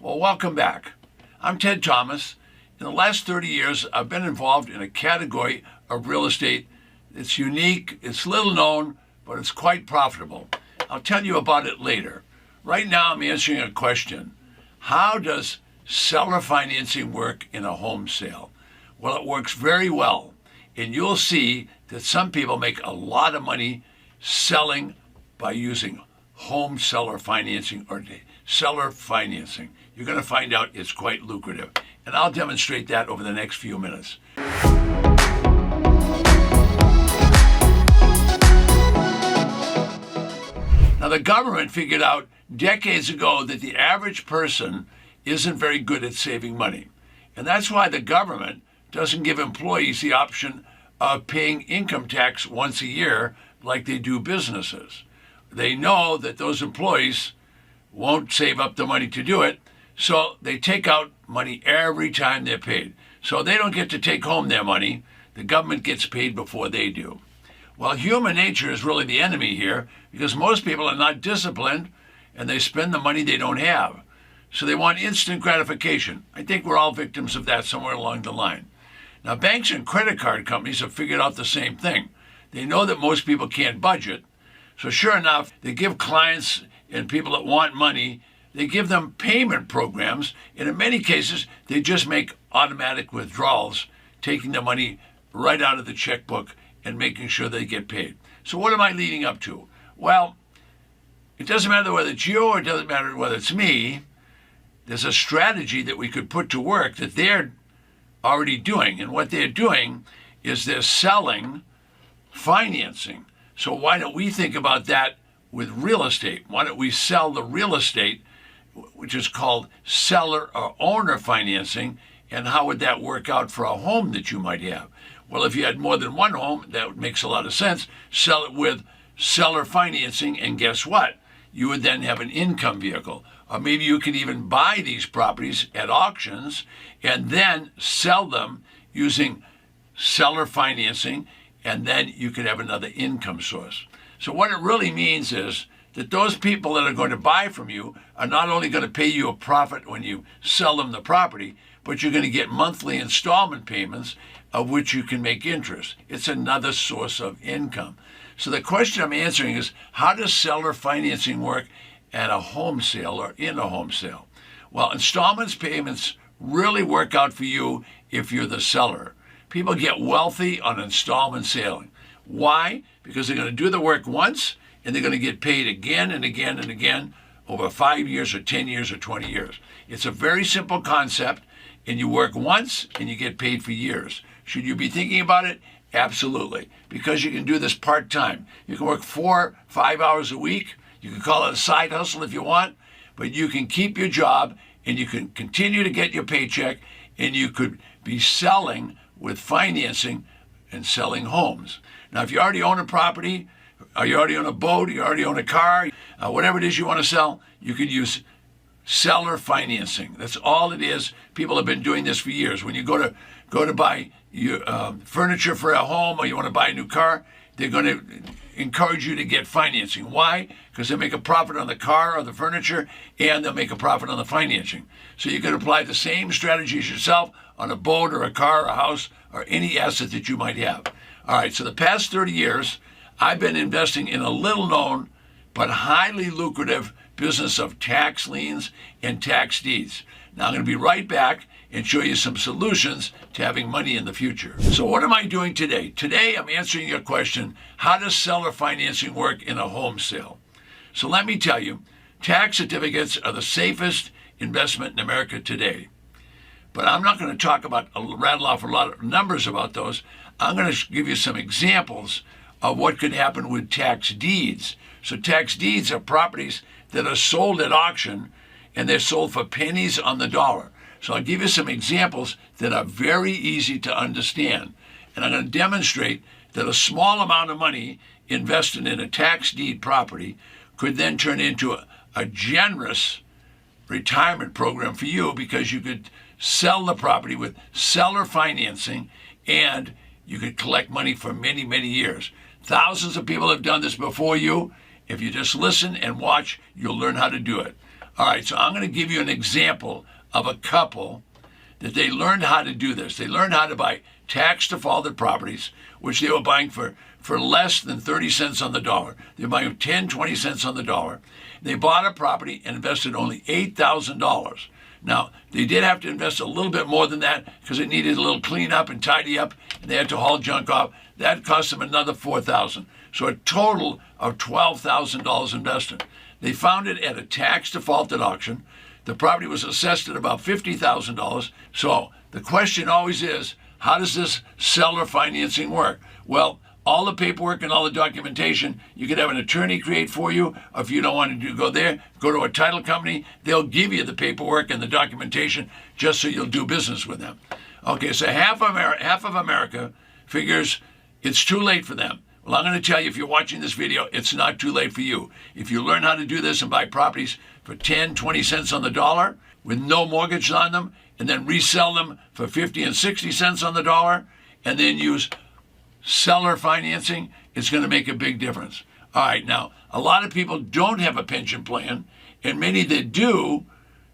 Well, welcome back. I'm Ted Thomas. In the last 30 years, I've been involved in a category of real estate. It's unique, it's little known, but it's quite profitable. I'll tell you about it later. Right now, I'm answering a question. How does seller financing work in a home sale? Well, it works very well. And you'll see that some people make a lot of money selling by using home seller financing or seller financing. You're going to find out it's quite lucrative. And I'll demonstrate that over the next few minutes. Now, the government figured out decades ago that the average person isn't very good at saving money. And that's why the government doesn't give employees the option of paying income tax once a year like they do businesses. They know that those employees won't save up the money to do it, so they take out money every time they're paid. So they don't get to take home their money. The government gets paid before they do. Well, human nature is really the enemy here because most people are not disciplined and they spend the money they don't have. So they want instant gratification. I think we're all victims of that somewhere along the line. Now, banks and credit card companies have figured out the same thing. They know that most people can't budget. So sure enough, they give clients and people that want money, they give them payment programs, and in many cases, they just make automatic withdrawals, taking the money right out of the checkbook and making sure they get paid. So what am I leading up to? Well, it doesn't matter whether it's you or it doesn't matter whether it's me. There's a strategy that we could put to work that they're already doing, and what they're doing is they're selling financing. So why don't we think about that with real estate? Why don't we sell the real estate, which is called seller or owner financing, and how would that work out for a home that you might have? Well, if you had more than one home, that makes a lot of sense. Sell it with seller financing, and guess what? You would then have an income vehicle. Or maybe you can even buy these properties at auctions and then sell them using seller financing, and then you could have another income source. So what it really means is that those people that are going to buy from you are not only going to pay you a profit when you sell them the property, but you're going to get monthly installment payments of which you can make interest. It's another source of income. So the question I'm answering is, how does seller financing work at a home sale or in a home sale? Well, installments payments really work out for you if you're the seller. People get wealthy on installment selling. Why? Because they're going to do the work once and they're going to get paid again and again and again over 5 years or 10 years or 20 years. It's a very simple concept, and you work once and you get paid for years. Should you be thinking about it? Absolutely, because you can do this part-time. You can work 4, 5 hours a week. You can call it a side hustle if you want, but you can keep your job and you can continue to get your paycheck, and you could be selling with financing and selling homes. Now, if you already own a property, or you already own a boat, you already own a car, whatever it is you want to sell, you can use seller financing. That's all it is. People have been doing this for years. When you go to buy your furniture for a home, or you want to buy a new car, they're going to encourage you to get financing. Why? Because they make a profit on the car or the furniture, and they'll make a profit on the financing. So you can apply the same strategies yourself on a boat or a car or a house or any asset that you might have. All right, so the past 30 years, I've been investing in a little known but highly lucrative business of tax liens and tax deeds. Now I'm going to be right back and show you some solutions to having money in the future. So what am I doing today? Today I'm answering your question, how does seller financing work in a home sale? So let me tell you, tax certificates are the safest investment in America today. But I'm not going to rattle off a lot of numbers about those. I'm going to give you some examples of what could happen with tax deeds. So tax deeds are properties that are sold at auction, and they're sold for pennies on the dollar. So I'll give you some examples that are very easy to understand. And I'm going to demonstrate that a small amount of money invested in a tax deed property could then turn into a generous retirement program for you, because you could sell the property with seller financing and you could collect money for many, many years. Thousands of people have done this before you. If you just listen and watch, you'll learn how to do it. All right, so I'm going to give you an example of a couple that they learned how to do this. They learned how to buy tax defaulted properties, which they were buying for less than 30 cents on the dollar. They were buying 10, 20 cents on the dollar. They bought a property and invested only $8,000. Now, they did have to invest a little bit more than that because it needed a little clean up and tidy up, and they had to haul junk off. That cost them another $4,000. So a total of $12,000 invested. They found it at a tax defaulted auction. The property was assessed at about $50,000. So the question always is, how does this seller financing work? Well, all the paperwork and all the documentation, you could have an attorney create for you, or if you don't want to go there, go to a title company. They'll give you the paperwork and the documentation just so you'll do business with them. Okay, so half of America figures it's too late for them. Well, I'm going to tell you, if you're watching this video, it's not too late for you. If you learn how to do this and buy properties for 10, 20 cents on the dollar with no mortgage on them, and then resell them for 50 and 60 cents on the dollar, and then use seller financing, it's going to make a big difference. All right, now, a lot of people don't have a pension plan, and many that do,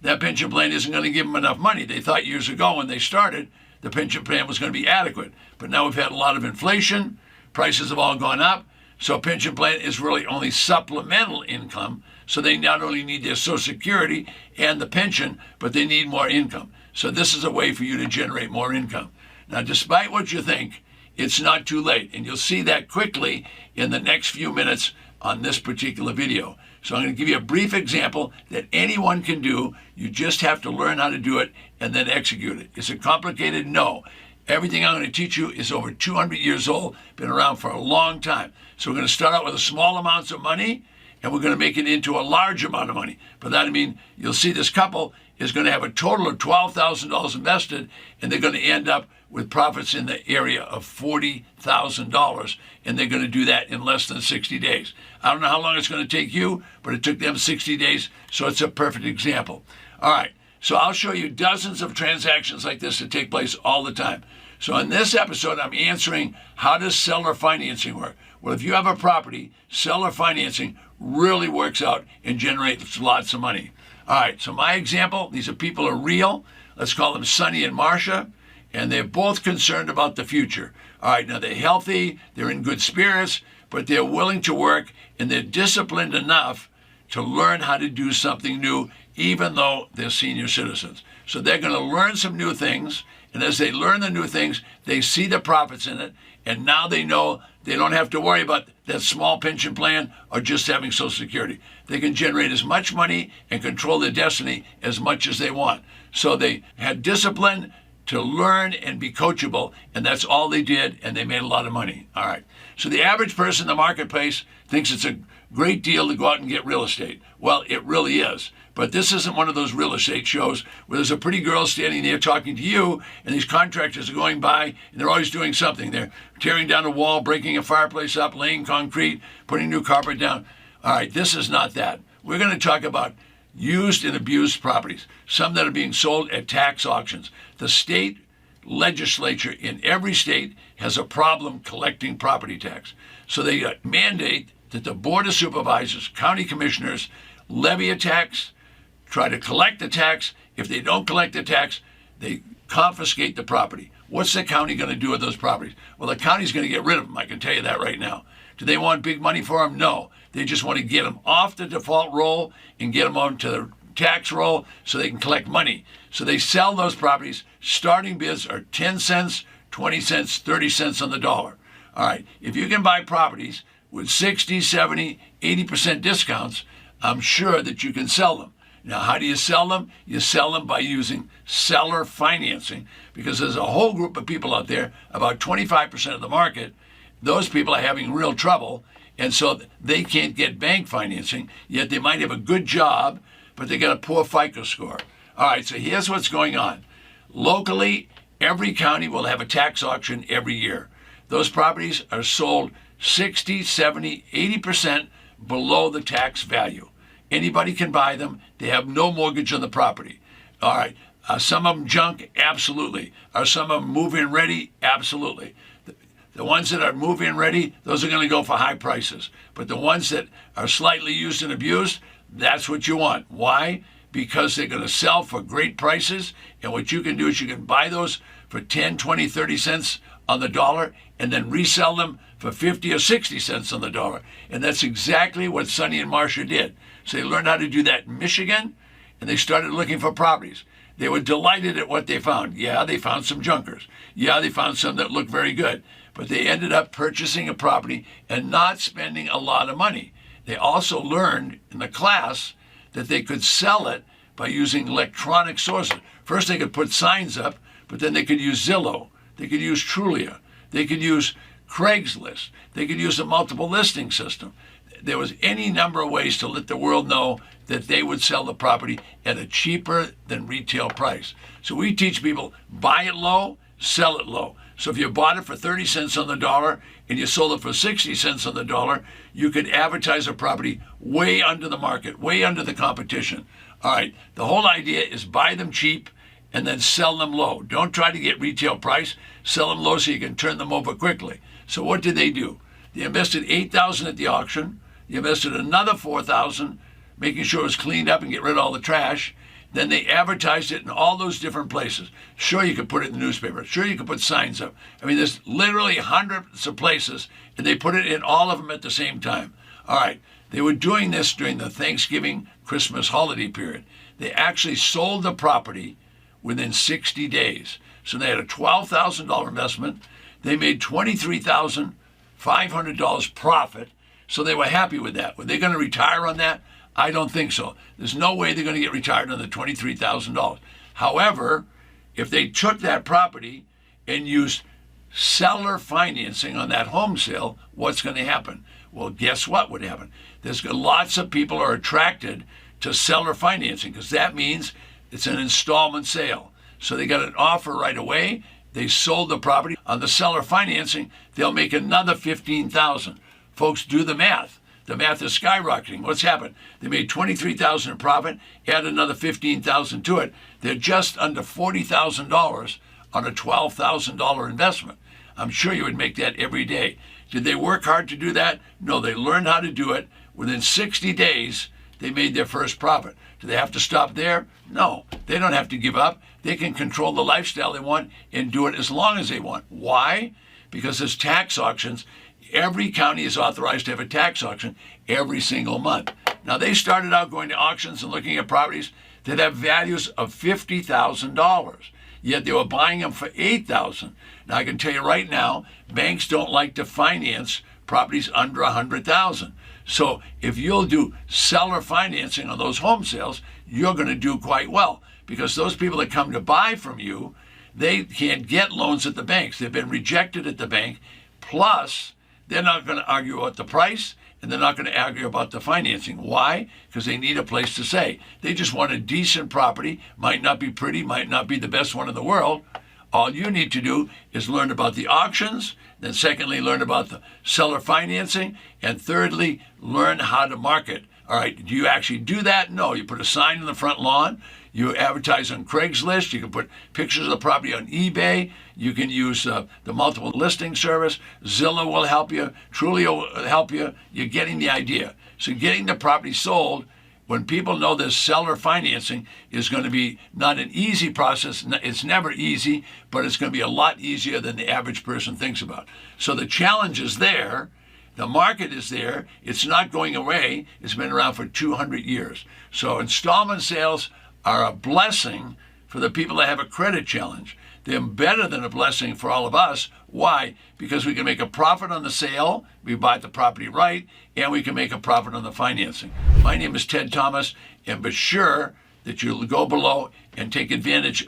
that pension plan isn't going to give them enough money. They thought years ago when they started, the pension plan was going to be adequate. But now we've had a lot of inflation, prices have all gone up, so a pension plan is really only supplemental income. So they not only need their Social Security and the pension, but they need more income. So this is a way for you to generate more income. Now, despite what you think, it's not too late, and you'll see that quickly in the next few minutes on this particular video. So I'm going to give you a brief example that anyone can do. You just have to learn how to do it and then execute it. Is it complicated? No. Everything I'm going to teach you is over 200 years old, been around for a long time. So we're going to start out with a small amounts of money, and we're going to make it into a large amount of money. By that I mean, you'll see this couple is going to have a total of $12,000 invested, and they're going to end up with profits in the area of $40,000, and they're going to do that in less than 60 days. I don't know how long it's going to take you, but it took them 60 days, so it's a perfect example. All right, so I'll show you dozens of transactions like this that take place all the time. So in this episode, I'm answering, how does seller financing work? Well, if you have a property, seller financing really works out and generates lots of money. All right, so my example, these are people who are real. Let's call them Sonny and Marcia, and they're both concerned about the future. All right, now they're healthy, they're in good spirits, but they're willing to work, and they're disciplined enough to learn how to do something new, even though they're senior citizens. So they're going to learn some new things, and as they learn the new things, they see the profits in it, and now they know they don't have to worry about that small pension plan or just having Social Security. They can generate as much money and control their destiny as much as they want. So they had discipline to learn and be coachable, and that's all they did, and they made a lot of money. All right. So the average person in the marketplace thinks it's a great deal to go out and get real estate. Well, it really is. But this isn't one of those real estate shows where there's a pretty girl standing there talking to you, and these contractors are going by, and they're always doing something. They're tearing down a wall, breaking a fireplace up, laying concrete, putting new carpet down. All right, this is not that. We're going to talk about used and abused properties, some that are being sold at tax auctions. The state legislature in every state has a problem collecting property tax. So they mandate that the Board of Supervisors, county commissioners, levy a tax, try to collect the tax. If they don't collect the tax, they confiscate the property. What's the county going to do with those properties? Well, the county's going to get rid of them. I can tell you that right now. Do they want big money for them? No. They just want to get them off the default roll and get them onto the tax roll so they can collect money. So they sell those properties. Starting bids are 10 cents, 20 cents, 30 cents on the dollar. All right. If you can buy properties with 60, 70, 80% discounts, I'm sure that you can sell them. Now, how do you sell them? You sell them by using seller financing, because there's a whole group of people out there, about 25% of the market. Those people are having real trouble, and so they can't get bank financing, yet they might have a good job, but they got a poor FICO score. All right, so here's what's going on. Locally, every county will have a tax auction every year. Those properties are sold 60, 70, 80% below the tax value. Anybody can buy them. They have no mortgage on the property. All right. Are some of them junk? Absolutely. Are some of them move-in ready? Absolutely. The ones that are move-in ready, those are going to go for high prices. But the ones that are slightly used and abused, That's what you want. Why? Because they're going to sell for great prices. And what you can do is you can buy those for 10, 20, 30 cents on the dollar and then resell them for 50 or 60 cents on the dollar. And that's exactly what Sonny and Marcia did. So they learned how to do that in Michigan, and they started looking for properties. They were delighted at what they found. Yeah, they found some junkers. Yeah, they found some that looked very good. But they ended up purchasing a property and not spending a lot of money. They also learned in the class that they could sell it by using electronic sources. First, they could put signs up, but then they could use Zillow. They could use Trulia. They could use Craigslist. They could use a multiple listing system. There was any number of ways to let the world know that they would sell the property at a cheaper than retail price. So we teach people, buy it low, sell it low. So if you bought it for 30 cents on the dollar and you sold it for 60 cents on the dollar, you could advertise a property way under the market, way under the competition. All right, the whole idea is buy them cheap and then sell them low. Don't try to get retail price. Sell them low so you can turn them over quickly. So what did they do? They invested $8,000 at the auction. They invested another $4,000, making sure it was cleaned up and get rid of all the trash. Then they advertised it in all those different places. Sure, you could put it in the newspaper. Sure, you could put signs up. I mean, there's literally hundreds of places, and they put it in all of them at the same time. All right, they were doing this during the Thanksgiving, Christmas holiday period. They actually sold the property within 60 days. So they had a $12,000 investment. They made $23,500 profit. So they were happy with that. Were they going to retire on that? I don't think so. There's no way they're going to get retired on the $23,000. However, if they took that property and used seller financing on that home sale, what's going to happen? Well, guess what would happen? There's lots of people are attracted to seller financing because that means it's an installment sale. So they got an offer right away. They sold the property. On the seller financing, they'll make another $15,000. Folks, do the math. The math is skyrocketing. What's happened? They made $23,000 in profit, add another $15,000 to it. They're just under $40,000 on a $12,000 investment. I'm sure you would make that every day. Did they work hard to do that? No, they learned how to do it. Within 60 days, they made their first profit. Do they have to stop there? No, they don't have to give up. They can control the lifestyle they want and do it as long as they want. Why? Because there's tax auctions. Every county is authorized to have a tax auction every single month. Now, they started out going to auctions and looking at properties that have values of $50,000, yet they were buying them for $8,000. Now, I can tell you right now, banks don't like to finance properties under $100,000. So if you'll do seller financing on those home sales, you're going to do quite well because those people that come to buy from you, they can't get loans at the banks. They've been rejected at the bank. Plus, they're not going to argue about the price, and they're not going to argue about the financing. Why? Because they need a place to stay. They just want a decent property. Might not be pretty, might not be the best one in the world. All you need to do is learn about the auctions, then secondly, learn about the seller financing, and thirdly, learn how to market. All right, do you actually do that? No, you put a sign in the front lawn. You advertise on Craigslist. You can put pictures of the property on eBay. You can use the multiple listing service. Zillow will help you. Trulia will help you. You're getting the idea. So getting the property sold, when people know this seller financing is going to be not an easy process. It's never easy, but it's going to be a lot easier than the average person thinks about. So the challenge is there. The market is there. It's not going away. It's been around for 200 years. So installment sales are a blessing for the people that have a credit challenge. They're better than a blessing for all of us. Why? Because we can make a profit on the sale, we buy the property right, and we can make a profit on the financing. My name is Ted Thomas, and be sure that you'll go below and take advantage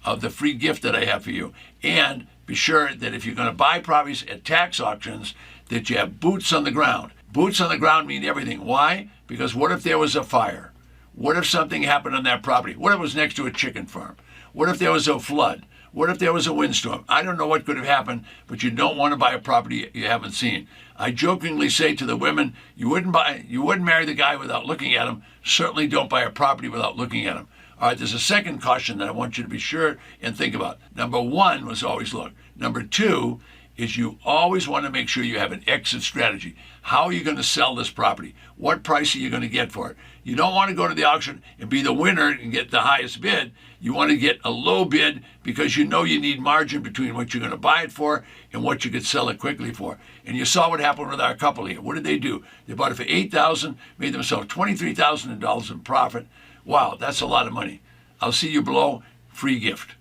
of the free gift that I have for you. And be sure that if you're going to buy properties at tax auctions, that you have boots on the ground. Boots on the ground mean everything. Why? Because what if there was a fire? What if something happened on that property? What if it was next to a chicken farm? What if there was a flood? What if there was a windstorm? I don't know what could have happened, but you don't want to buy a property you haven't seen. I jokingly say to the women, you wouldn't marry the guy without looking at him. Certainly don't buy a property without looking at him. All right, there's a second caution that I want you to be sure and think about. Number one was always look. Number two is you always want to make sure you have an exit strategy. How are you going to sell this property? What price are you going to get for it? You don't want to go to the auction and be the winner and get the highest bid. You want to get a low bid because you know you need margin between what you're going to buy it for and what you could sell it quickly for. And you saw what happened with our couple here. What did they do? They bought it for $8,000, made themselves $23,000 in profit. Wow, that's a lot of money. I'll see you below. Free gift.